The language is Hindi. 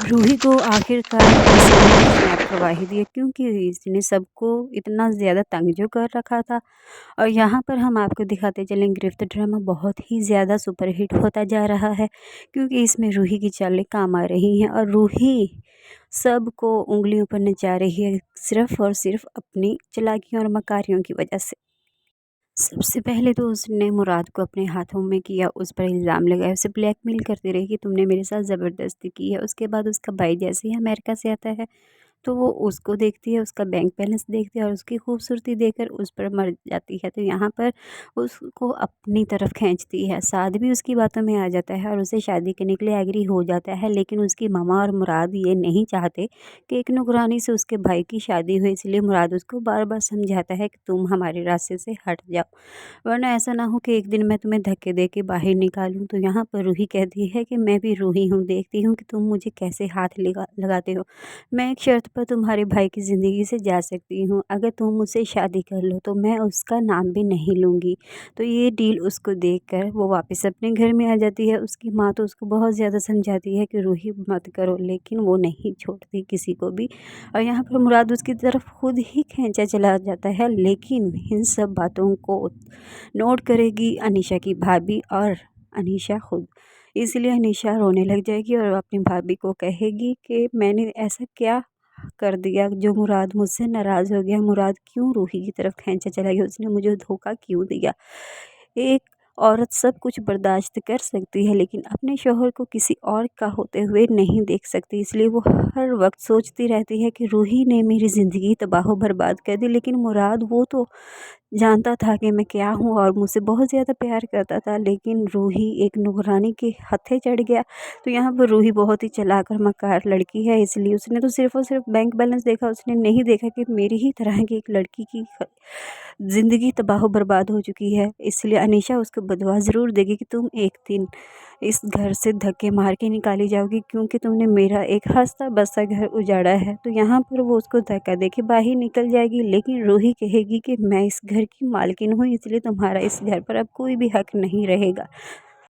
रूही को आखिरकार किसी ने कुछ लापरवाही दी है, क्योंकि इसने सबको इतना ज़्यादा तंग जो कर रखा था। और यहाँ पर हम आपको दिखाते चलें, गिरफ्त ड्रामा बहुत ही ज़्यादा सुपरहिट होता जा रहा है, क्योंकि इसमें रूही की चालें काम आ रही हैं और रूही सबको उँगलियों पर नचा रही है, सिर्फ़ और सिर्फ़ अपनी चालाकियों और मकारियों की वजह से। सबसे पहले तो उसने मुराद को अपने हाथों में किया, उस पर इल्ज़ाम लगाया, उसे ब्लैकमेल करती रही कि तुमने मेरे साथ ज़बरदस्ती की है। उसके बाद उसका भाई जैसे ही अमेरिका से आता है, तो वो उसको देखती है, उसका बैंक बैलेंस देखती है और उसकी खूबसूरती देखकर उस पर मर जाती है। तो यहाँ पर उसको अपनी तरफ खींचती है। साद भी उसकी बातों में आ जाता है और उसे शादी करने के लिए एग्री हो जाता है, लेकिन उसकी मामा और मुराद ये नहीं चाहते कि एक नौकरानी से उसके भाई की शादी हो, इसलिए मुराद उसको बार-बार समझाता है कि तुम हमारे रास्ते से हट जाओ, वरना ऐसा ना हो कि एक दिन मैं तुम्हें धक्के दे के बाहर निकालूँ। तो यहाँ पर रूही कहती है कि मैं भी रूही हूँ, देखती हूँ कि तुम मुझे कैसे हाथ लगाते हो। मैं एक शर्त पर तुम्हारे भाई की ज़िंदगी से जा सकती हूँ, अगर तुम मुझसे शादी कर लो तो मैं उसका नाम भी नहीं लूँगी। तो ये डील उसको देखकर वो वापस अपने घर में आ जाती है। उसकी माँ तो उसको बहुत ज़्यादा समझाती है कि रूही मत करो, लेकिन वो नहीं छोड़ती किसी को भी। और यहाँ पर मुराद उसकी तरफ खुद ही खींचा चला जाता है, लेकिन इन सब बातों को नोट करेगी अनीशा की भाभी और अनीशा खुद। इसलिए अनीशा रोने लग जाएगी और अपनी भाभी को कहेगी कि मैंने ऐसा क्या कर दिया जो मुराद मुझसे नाराज़ हो गया, मुराद क्यों रूही की तरफ खींचा चला गया, उसने मुझे धोखा क्यों दिया। एक औरत सब कुछ बर्दाश्त कर सकती है, लेकिन अपने शौहर को किसी और का होते हुए नहीं देख सकती, इसलिए वो हर वक्त सोचती रहती है कि रूही ने मेरी ज़िंदगी तबाह बर्बाद कर दी, लेकिन मुराद वो तो जानता था कि मैं क्या हूँ और मुझसे बहुत ज़्यादा प्यार करता था, लेकिन रूही एक नौकरानी के हत्थे चढ़ गया। तो यहाँ पर रूही बहुत ही चालाक और मक्कार लड़की है, इसलिए उसने तो सिर्फ़ और सिर्फ़ बैंक बैलेंस देखा, उसने नहीं देखा कि मेरी ही तरह की एक लड़की की ज़िंदगी तबाह बर्बाद हो चुकी है। इसलिए अनीशा उसको बदवा ज़रूर देगी कि तुम एक दिन इस घर से धक्के मार के निकाली जाओगी, क्योंकि तुमने मेरा एक हँसता-बसता घर उजाड़ा है। तो यहाँ पर वो उसको धक्का देके बाहर निकल जाएगी, लेकिन रूही कहेगी कि मैं इस घर की मालकिन हूँ, इसलिए तुम्हारा इस घर पर अब कोई भी हक नहीं रहेगा।